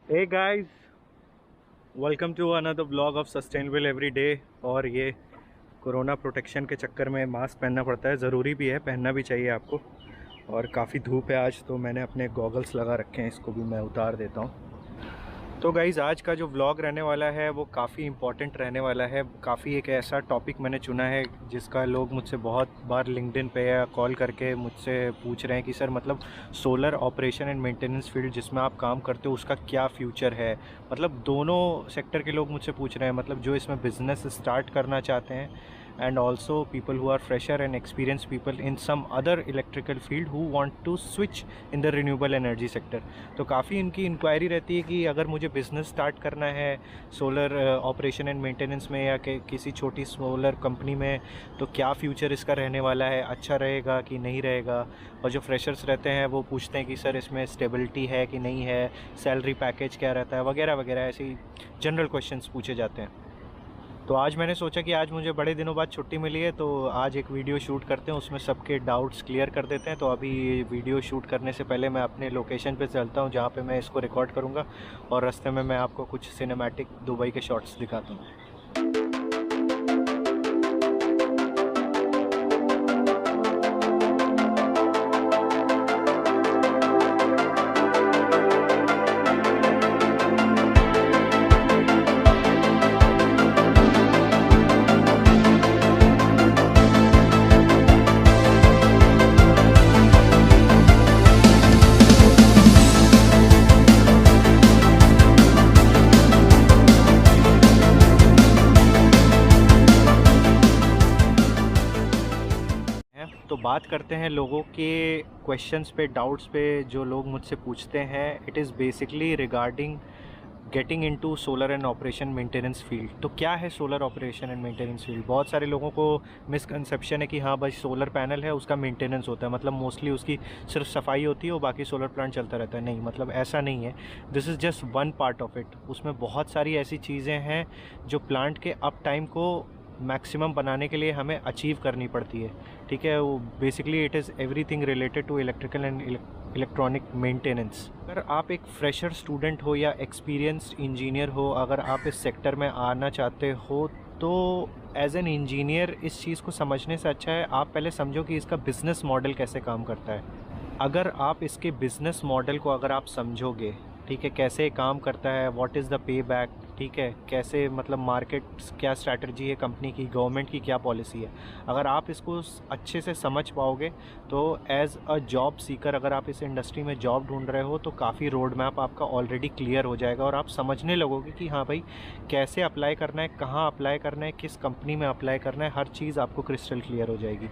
Hey guys, welcome to another blog of sustainable every day. और ये corona protection के चक्कर में मास्क पहनना पड़ता है, ज़रूरी भी है, पहनना भी चाहिए आपको। और काफ़ी धूप है आज, तो मैंने अपने गॉगल्स लगा रखे हैं, इसको भी मैं उतार देता हूँ। तो गाइज़, आज का जो व्लॉग रहने वाला है वो काफ़ी इम्पॉर्टेंट रहने वाला है। काफ़ी एक ऐसा टॉपिक मैंने चुना है जिसका लोग मुझसे बहुत बार लिंक्डइन पे या कॉल करके मुझसे पूछ रहे हैं कि सर मतलब solar operation and maintenance field जिसमें आप काम करते हो उसका क्या फ्यूचर है। मतलब दोनों सेक्टर के लोग मुझसे पूछ रहे हैं, मतलब जो इसमें बिज़नेस स्टार्ट करना चाहते हैं and also people who are fresher and experienced people in some other electrical field who want to switch in the renewable energy sector। तो काफ़ी इनकी इंक्वायरी रहती है कि अगर मुझे बिज़नेस स्टार्ट करना है सोलर ऑपरेशन एंड मेंटेनेंस में या किसी छोटी सोलर कंपनी में, तो क्या फ्यूचर इसका रहने वाला है, अच्छा रहेगा कि नहीं रहेगा। और जो फ्रेशर्स रहते हैं वो पूछते हैं कि सर इसमें स्टेबिलिटी है कि नहीं है, सैलरी पैकेज क्या रहता है, वगैरह वगैरह, ऐसे ही जनरल क्वेश्चंस पूछे जाते हैं। तो आज मैंने सोचा कि आज मुझे बड़े दिनों बाद छुट्टी मिली है, तो आज एक वीडियो शूट करते हैं, उसमें सबके डाउट्स क्लियर कर देते हैं। तो अभी वीडियो शूट करने से पहले मैं अपने लोकेशन पे चलता हूँ जहाँ पे मैं इसको रिकॉर्ड करूँगा, और रास्ते में मैं आपको कुछ सिनेमैटिक दुबई के शॉट्स दिखाता हूँ। तो बात करते हैं लोगों के क्वेश्चंस पे, डाउट्स पे, जो लोग मुझसे पूछते हैं। It is basically regarding getting into solar and operation maintenance field. तो क्या है solar operation and maintenance field? बहुत सारे लोगों को मिसकंसेप्शन है कि हाँ भाई सोलर पैनल है उसका मेंटेनेंस होता है, मतलब मोस्टली उसकी सिर्फ सफाई होती है और बाकी सोलर प्लांट चलता रहता है। नहीं, मतलब ऐसा नहीं है। This is just one part of it. उसमें बहुत सारी ऐसी चीज़ें हैं जो प्लांट के अप टाइम को मैक्सिमम बनाने के लिए हमें अचीव करनी पड़ती है। ठीक है, वो basically it is everything related to electrical and electronic maintenance. अगर आप एक फ्रेशर स्टूडेंट हो या एक्सपीरियंस्ड इंजीनियर हो, अगर आप इस सेक्टर में आना चाहते हो, तो एज एन इंजीनियर इस चीज़ को समझने से अच्छा है आप पहले समझो कि इसका बिज़नेस मॉडल कैसे काम करता है। अगर आप इसके बिज़नेस मॉडल को अगर आप समझोगे, ठीक है, कैसे काम करता है, what is the pay back, ठीक है, कैसे मतलब मार्केट क्या स्ट्रैटेजी है कंपनी की, गवर्नमेंट की क्या पॉलिसी है, अगर आप इसको अच्छे से समझ पाओगे तो एज़ अ जॉब सीकर अगर आप इस इंडस्ट्री में जॉब ढूंढ रहे हो तो काफ़ी रोड मैप आपका ऑलरेडी क्लियर हो जाएगा और आप समझने लगोगे कि हाँ भाई कैसे अप्लाई करना है, कहाँ अप्लाई करना है, किस कंपनी में अप्लाई करना है, हर चीज़ आपको क्रिस्टल क्लियर हो जाएगी।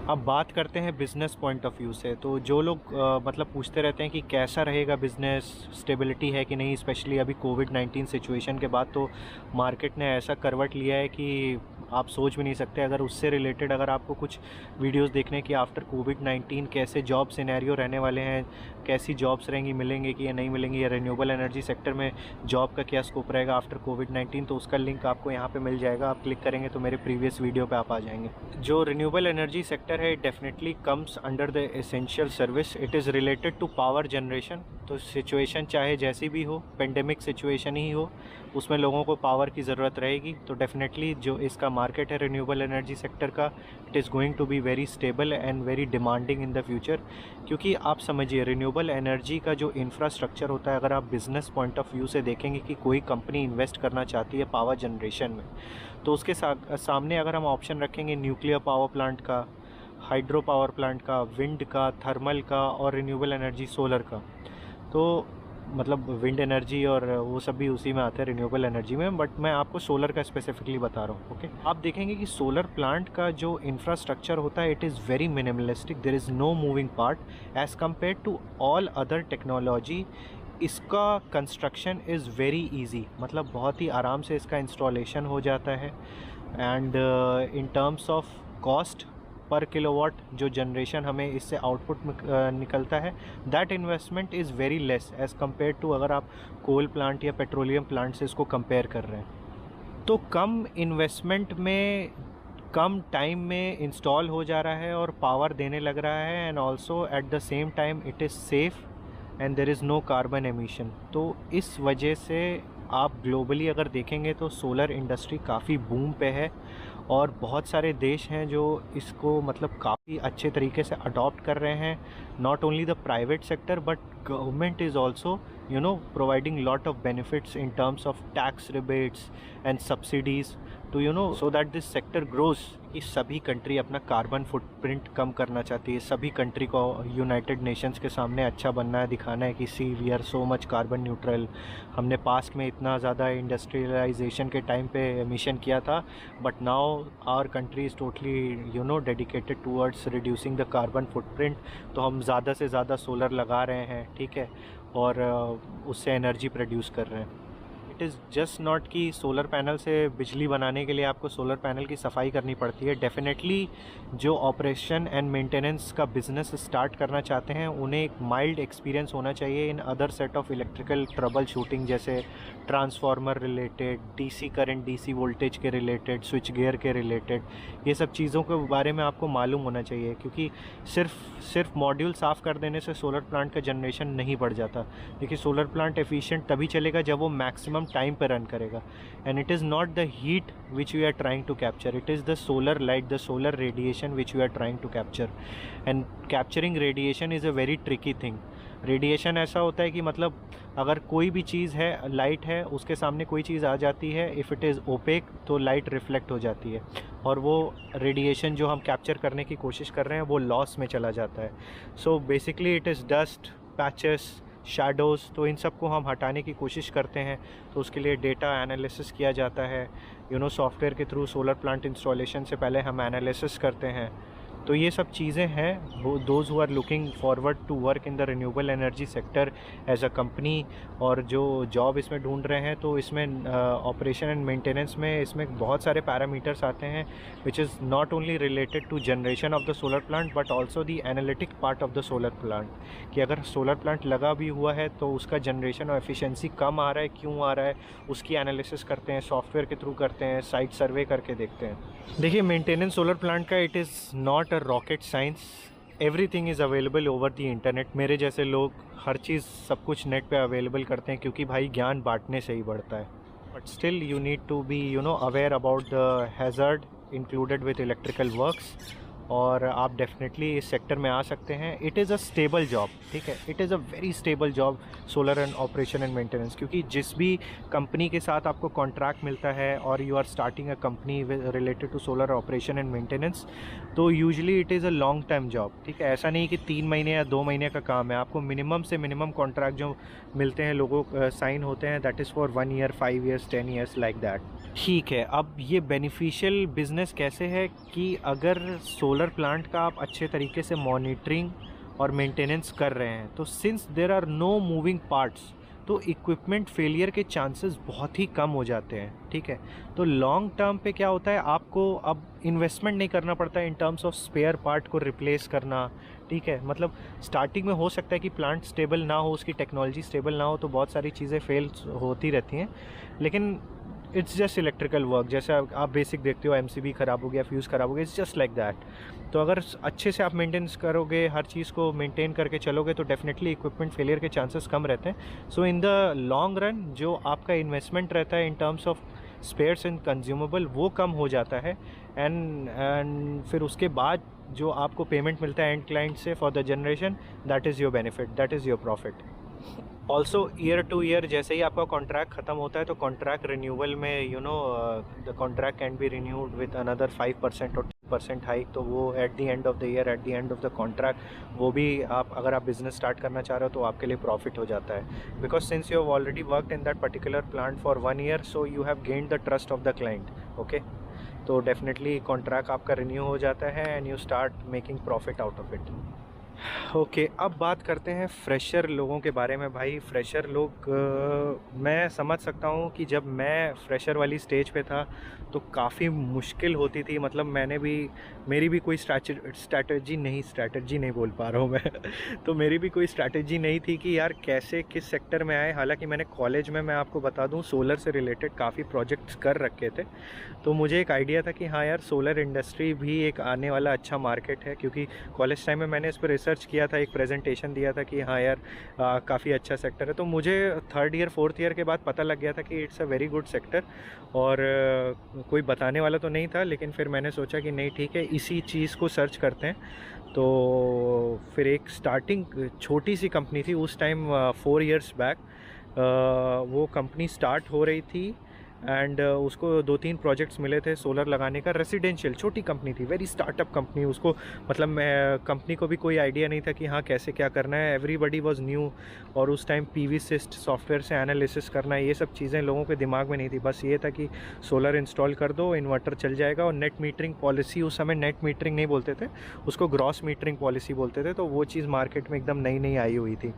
अब बात करते हैं बिज़नेस पॉइंट ऑफ व्यू से। तो जो लोग मतलब पूछते रहते हैं कि कैसा रहेगा बिज़नेस, स्टेबिलिटी है कि नहीं, स्पेशली अभी कोविड-19 सिचुएशन के बाद तो मार्केट ने ऐसा करवट लिया है कि आप सोच भी नहीं सकते। अगर उससे रिलेटेड अगर आपको कुछ वीडियोस देखने की आफ्टर कोविड-19 कैसे जॉब सिनेरियो रहने वाले हैं, कैसी जॉब्स रहेंगी, मिलेंगे कि या नहीं मिलेंगी, या रिन्यूएबल एनर्जी सेक्टर में जॉब का क्या स्कोप रहेगा आफ्टर कोविड-19, तो उसका लिंक आपको यहाँ पे मिल जाएगा। आप क्लिक करेंगे तो मेरे प्रीवियस वीडियो पे आप आ जाएंगे। जो रिन्यूएबल एनर्जी सेक्टर है definitely comes under the essential service. It is related to power generation. तो सिचुएशन चाहे जैसी भी हो, पेंडेमिक सिचुएशन ही हो, उसमें लोगों को पावर की ज़रूरत रहेगी। तो डेफिनेटली जो इसका मार्केट है रिन्यूएबल एनर्जी सेक्टर का, it is going to be very stable and very demanding in the future. क्योंकि आप समझिए रिन्यूएबल एनर्जी का जो इंफ्रास्ट्रक्चर होता है, अगर आप बिज़नेस पॉइंट ऑफ व्यू से देखेंगे कि कोई कंपनी इन्वेस्ट करना चाहती है पावर जनरेशन में, तो उसके सामने अगर हम ऑप्शन रखेंगे न्यूक्लियर पावर प्लांट का, हाइड्रो पावर प्लांट का, विंड का, थर्मल का और रिन्यूएबल एनर्जी सोलर का, तो मतलब विंड एनर्जी और वो सब भी उसी में आते हैं रिन्यूएबल एनर्जी में, बट मैं आपको सोलर का स्पेसिफिकली बता रहा हूँ। ओके, आप देखेंगे कि सोलर प्लांट का जो इंफ्रास्ट्रक्चर होता है it is very minimalistic. There is no moving part as compare to all other technology. इसका कंस्ट्रक्शन इज़ वेरी ईजी, मतलब बहुत ही आराम से इसका इंस्टॉलेशन हो जाता है। And in terms of cost per kilowatt जो जनरेशन हमें इससे आउटपुट निकलता है, that investment is very less as compare to अगर आप कोल प्लांट या पेट्रोलियम प्लांट से इसको कंपेयर कर रहे हैं। तो कम इन्वेस्टमेंट में कम टाइम में इंस्टॉल हो जा रहा है और पावर देने लग रहा है, and also at the same time it is safe and there is no carbon emission. तो इस वजह से आप ग्लोबली अगर देखेंगे तो सोलर इंडस्ट्री काफ़ी बूम पे है, और बहुत सारे देश हैं जो इसको मतलब काफ़ी अच्छे तरीके से अडॉप्ट कर रहे हैं। Not only the private sector but government is also providing lot of benefits in terms of tax rebates and subsidies to so that this sector grows. कि सभी कंट्री अपना कार्बन फुटप्रिंट कम करना चाहती है, सभी कंट्री को यूनाइटेड नेशंस के सामने अच्छा बनना है, दिखाना है कि see we are so much carbon neutral. हमने पास्ट में इतना ज़्यादा इंडस्ट्रियलाइजेशन के टाइम पे एमिशन किया था, but now our country is totally dedicated towards reducing the carbon footprint. तो हम ज़्यादा से ज़्यादा सोलर लगा रहे हैं, ठीक है, और उससे एनर्जी प्रोड्यूस कर रहे हैं। इट इज़ जस्ट नॉट कि सोलर पैनल से बिजली बनाने के लिए आपको सोलर पैनल की सफाई करनी पड़ती है। डेफिनेटली जो ऑपरेशन एंड मेंटेनेंस का बिज़नेस स्टार्ट करना चाहते हैं उन्हें एक माइल्ड एक्सपीरियंस होना चाहिए in other set of electrical troubleshooting, जैसे transformer related, DC current, DC voltage के रिलेटेड, स्विच गियर के रिलेटेड। ये सब चीज़ों के बारे में आपको मालूम होना चाहिए, क्योंकि सिर्फ मॉड्यूल साफ़ कर देने से सोलर प्लांट का जनरेशन नहीं बढ़ जाता। देखिए, सोलर प्लांट एफिशिएंट तभी चलेगा जब वो मैक्सिमम टाइम पर रन करेगा, and it is not the heat which we are trying to capture, it is the solar light, the solar radiation which we are trying to capture. And capturing radiation is a very tricky thing. Radiation ऐसा होता है कि मतलब अगर कोई भी चीज़ है, light है, उसके सामने कोई चीज़ आ जाती है, इफ़ इट इज़ ओपेक तो लाइट रिफ्लेक्ट हो जाती है, और वो रेडिएशन जो हम कैप्चर करने की कोशिश कर रहे हैं वो लॉस में चला जाता है। So basically it is dust, patches, shadows, तो इन सब को हम हटाने की कोशिश करते हैं। तो उसके लिए डेटा एनालिसिस किया जाता है, सॉफ्टवेयर के थ्रू। सोलर प्लांट इंस्टॉलेशन से पहले हम एनालिसिस करते हैं। तो ये सब चीज़ें हैं वो those who are looking forward to work in the renewable energy sector as a company, और जो जॉब इसमें ढूंढ रहे हैं। तो इसमें ऑपरेशन एंड मेंटेनेंस में इसमें बहुत सारे पैरामीटर्स आते हैं which is not only related to generation of the solar plant but also the analytic part of the solar plant, कि अगर सोलर प्लांट लगा भी हुआ है तो उसका जनरेशन और एफिशिएंसी कम आ रहा है, क्यों आ रहा है, उसकी एनालिसिस करते हैं, सॉफ्टवेयर के थ्रू करते हैं, साइट सर्वे करके देखते हैं। देखिए, मेंटेनेंस सोलर प्लांट का it is not a rocket science, everything is available over the internet. मेरे जैसे लोग हर चीज़ सब कुछ नेट पे अवेलेबल करते हैं, क्योंकि भाई ज्ञान बांटने से ही बढ़ता है। But still you need to be aware about the hazard included with electrical works, और आप डेफिनेटली इस सेक्टर में आ सकते हैं। It is a stable job, ठीक है, it is a very stable job, solar and operation and maintenance. क्योंकि जिस भी कंपनी के साथ आपको कॉन्ट्रैक्ट मिलता है और you are starting a company related to solar operation and maintenance, तो usually it is a long term job, ठीक है। ऐसा नहीं कि 3 महीने या 2 महीने का काम है। आपको मिनिमम से मिनिमम कॉन्ट्रैक्ट जो मिलते हैं, लोगों साइन होते हैं, that is for 1 year, 5 years, 10 years, like that. ठीक है, अब ये बेनिफिशियल बिजनेस कैसे है कि अगर सोलर प्लांट का आप अच्छे तरीके से मॉनिटरिंग और मेंटेनेंस कर रहे हैं, तो since there are no moving parts, तो इक्विपमेंट फेलियर के चांसेस बहुत ही कम हो जाते हैं, ठीक है। तो लॉन्ग टर्म पे क्या होता है, आपको अब इन्वेस्टमेंट नहीं करना पड़ता in terms of spare part को रिप्लेस करना, ठीक है। मतलब स्टार्टिंग में हो सकता है कि प्लांट स्टेबल ना हो, उसकी टेक्नोलॉजी स्टेबल ना हो, तो बहुत सारी चीज़ें फेल होती रहती हैं, लेकिन इट्स जस्ट इलेक्ट्रिकल वर्क। जैसे आप बेसिक देखते हो, एमसीबी ख़राब हो गया, फ्यूज़ ख़राब हो गया, इट्स जस्ट लाइक दैट। तो अगर अच्छे से आप मेंटेनेंस करोगे, हर चीज़ को मेंटेन करके चलोगे, तो डेफिनेटली इक्विपमेंट फेलियर के चांसेस कम रहते हैं। So in the long run जो आपका इन्वेस्टमेंट रहता है in terms of spares and consumable, वो कम हो जाता है, एंड फिर उसके बाद जो आपको पेमेंट मिलता है एंड क्लाइंट से for the generation, that is your benefit, that is your profit. Also year two year जैसे ही आपका कॉन्ट्रैक्ट ख़त्म होता है, तो कॉन्ट्रैक्ट रिन्यूअल में the contract can be renewed with another 5% और 10% हाइक। तो वो at the end of the year, at the end of the contract, वो भी आप अगर आप बिज़नेस स्टार्ट करना चाह रहे हो तो आपके लिए प्रॉफिट हो जाता है, because since you have already worked in that particular plant for 1 year, so you have gained the trust of the client, okay. तो डेफिनेटली कॉन्ट्रैक्ट आपका रिन्यू हो जाता है and you start making profit out of it. Okay, अब बात करते हैं fresher लोगों के बारे में। भाई फ्रेशर लोग, मैं समझ सकता हूँ कि जब मैं फ्रेशर वाली स्टेज पे था तो काफ़ी मुश्किल होती थी। मतलब मेरी भी कोई स्ट्रैटेजी नहीं बोल पा रहा हूँ मैं तो मेरी भी कोई स्ट्रैटेजी नहीं थी कि यार कैसे किस सेक्टर में आए। हालांकि मैंने कॉलेज में, मैं आपको बता दूँ, सोलर से रिलेटेड काफ़ी प्रोजेक्ट्स कर रखे थे, तो मुझे एक आइडिया था कि हाँ यार, सोलर इंडस्ट्री भी एक आने वाला अच्छा मार्केट है, क्योंकि कॉलेज टाइम में मैंने इस पर रिसर्च किया था, एक प्रेजेंटेशन दिया था कि हाँ यार काफ़ी अच्छा सेक्टर है, तो मुझे 3rd ईयर 4th ईयर के बाद पता लग गया था कि it's a very good sector. और कोई बताने वाला तो नहीं था, लेकिन फिर मैंने सोचा कि नहीं ठीक है, इसी चीज़ को सर्च करते हैं। तो फिर एक स्टार्टिंग छोटी सी कंपनी थी उस टाइम, 4 इयर्स बैक वो कंपनी स्टार्ट हो रही थी। एंड उसको 2-3 प्रोजेक्ट्स मिले थे सोलर लगाने का, रेसिडेंशियल छोटी कंपनी थी, वेरी स्टार्टअप कंपनी। उसको मतलब मैं कंपनी को भी कोई आइडिया नहीं था कि हाँ कैसे क्या करना है, एवरीबडी वाज न्यू। और उस टाइम PV सिस्ट सॉफ्टवेयर से एनालिसिस करना, ये सब चीज़ें लोगों के दिमाग में नहीं थी। बस ये था कि सोलर इंस्टॉल कर दो, इन्वर्टर चल जाएगा। और नेट मीटरिंग पॉलिसी, उस समय नेट मीटरिंग नहीं बोलते थे उसको, ग्रॉस मीटरिंग पॉलिसी बोलते थे, तो वो चीज़ मार्केट में एकदम नई नई आई हुई थी।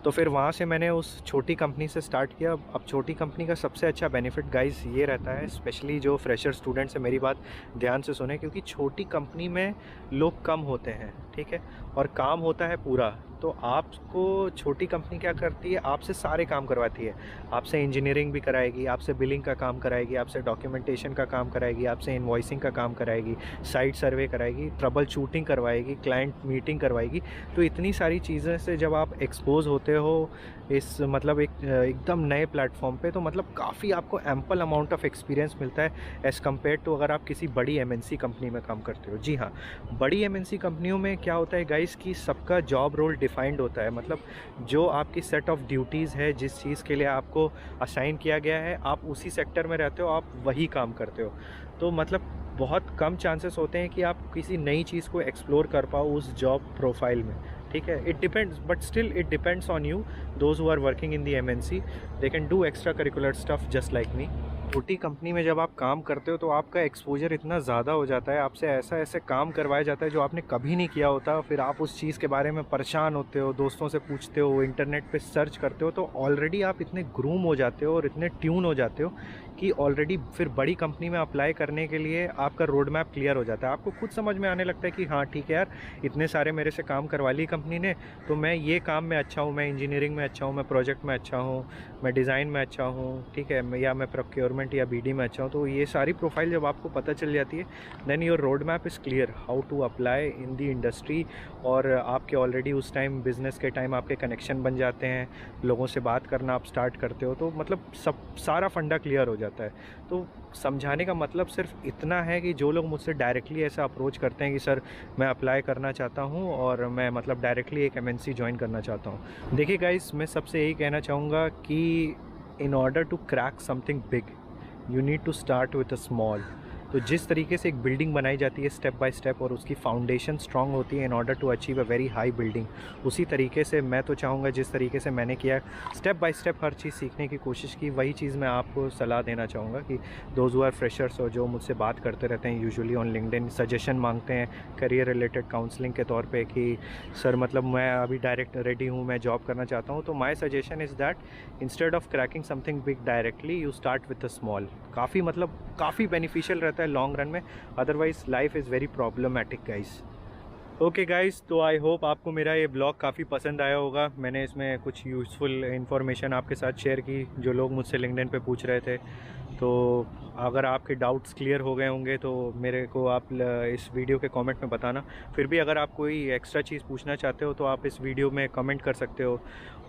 तो फिर वहाँ से मैंने उस छोटी कंपनी से स्टार्ट किया। अब छोटी कंपनी का सबसे अच्छा बेनिफिट गाइस ये रहता है, स्पेशली जो फ्रेशर स्टूडेंट्स हैं, मेरी बात ध्यान से सुने, क्योंकि छोटी कंपनी में लोग कम होते हैं, ठीक है, और काम होता है पूरा। तो आपको छोटी कंपनी क्या करती है, आपसे सारे काम करवाती है। आपसे इंजीनियरिंग भी कराएगी, आपसे बिलिंग का काम कराएगी, आपसे डॉक्यूमेंटेशन का काम कराएगी, आपसे इन्वॉइसिंग का काम कराएगी, साइट सर्वे कराएगी, ट्रबल शूटिंग करवाएगी, क्लाइंट मीटिंग करवाएगी। तो इतनी सारी चीज़ें से जब आप एक्सपोज होते हो इस मतलब एकदम नए प्लेटफॉर्म पे, तो मतलब काफ़ी आपको एम्पल अमाउंट ऑफ एक्सपीरियंस मिलता है एज़ कम्पेयर टू अगर आप किसी बड़ी MNC कंपनी में काम करते हो। जी हाँ, बड़ी MNC कंपनियों में क्या होता है गाइस कि सबका जॉब रोल डिफाइंड होता है। मतलब जो आपकी सेट ऑफ ड्यूटीज़ है, जिस चीज़ के लिए आपको असाइन किया गया है, आप उसी सेक्टर में रहते हो, आप वही काम करते हो। तो मतलब बहुत कम चांसेस होते हैं कि आप किसी नई चीज़ को एक्सप्लोर कर पाओ उस जॉब प्रोफाइल में, ठीक है। It depends, but still it depends on you. Those who are working in the MNC, they can do extra curricular stuff just like me. छोटी कंपनी में जब आप काम करते हो तो आपका एक्सपोजर इतना ज़्यादा हो जाता है, आपसे ऐसा ऐसे काम करवाया जाता है जो आपने कभी नहीं किया होता। फिर आप उस चीज़ के बारे में परेशान होते हो, दोस्तों से पूछते हो, इंटरनेट पे सर्च करते हो, तो ऑलरेडी आप इतने ग्रूम हो जाते हो और इतने ट्यून हो जाते हो कि ऑलरेडी फिर बड़ी कंपनी में अप्लाई करने के लिए आपका रोड मैप क्लियर हो जाता है। आपको खुद समझ में आने लगता है कि हाँ ठीक है यार, इतने सारे मेरे से काम करवा ली कंपनी ने, तो मैं ये काम में अच्छा हूँ, मैं इंजीनियरिंग में अच्छा हूँ, मैं प्रोजेक्ट में अच्छा हूँ, मैं डिज़ाइन में अच्छा हूँ, ठीक है, या मैं प्रोक्योरमेंट या BD में अच्छा हूँ। तो ये सारी प्रोफाइल जब आपको पता चल जाती है, then your road map is clear how to apply in the industry. और आपके ऑलरेडी उस टाइम बिज़नेस के टाइम आपके कनेक्शन बन जाते हैं, लोगों से बात करना आप स्टार्ट करते हो, तो मतलब सब सारा फंडा क्लियर हो जाता है। तो समझाने का मतलब सिर्फ इतना है कि जो लोग मुझसे डायरेक्टली ऐसा अप्रोच करते हैं कि सर मैं अप्लाई करना चाहता हूँ और मैं मतलब डायरेक्टली एक MNC ज्वाइन करना चाहता हूँ। देखिए गाइस, मैं सबसे यही कहना चाहूँगा कि in order to crack something big you need to start with a small. तो जिस तरीके से एक बिल्डिंग बनाई जाती है स्टेप बाय स्टेप और उसकी फाउंडेशन स्ट्रांग होती है in order to achieve a very high building, उसी तरीके से मैं तो चाहूँगा जिस तरीके से मैंने किया, स्टेप बाय स्टेप हर चीज़ सीखने की कोशिश की, वही चीज़ मैं आपको सलाह देना चाहूँगा कि दोज हु आर फ्रेशर्स और जो मुझसे बात करते रहते हैं यूजुअली ऑन लिंक्डइन, सजेशन मांगते हैं करियर रिलेटेड काउंसलिंग के तौर पे कि सर मतलब मैं अभी डायरेक्ट रेडी हूँ, मैं जॉब करना चाहता हूँ, तो my suggestion is that instead of cracking something big directly, you start with a small. काफ़ी बेनिफिशियल रहता है लॉन्ग रन में, otherwise life is very problematic guys. Okay guys, तो आई होप आपको मेरा ये ब्लॉग काफ़ी पसंद आया होगा। मैंने इसमें कुछ यूज़फुल इन्फॉर्मेशन आपके साथ शेयर की जो लोग मुझसे लिंक्डइन पे पूछ रहे थे। तो अगर आपके डाउट्स क्लियर हो गए होंगे तो मेरे को आप इस वीडियो के कमेंट में बताना। फिर भी अगर आप कोई एक्स्ट्रा चीज़ पूछना चाहते हो तो आप इस वीडियो में कमेंट कर सकते हो।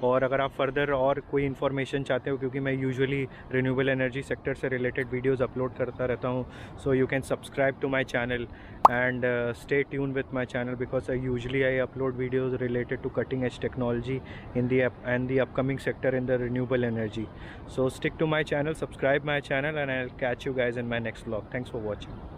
और अगर आप फर्दर और कोई इन्फॉर्मेशन चाहते हो, क्योंकि मैं यूजुअली रिन्यूएबल एनर्जी सेक्टर से रिलेटेड वीडियोस अपलोड करता रहता हूँ, so you can subscribe to my channel and stay tuned with my channel because usually I upload videos related to cutting edge technology in the upcoming sector in the renewable energy. So stick to my channel, subscribe my channel, and I'll catch you guys in my next vlog. Thanks for watching.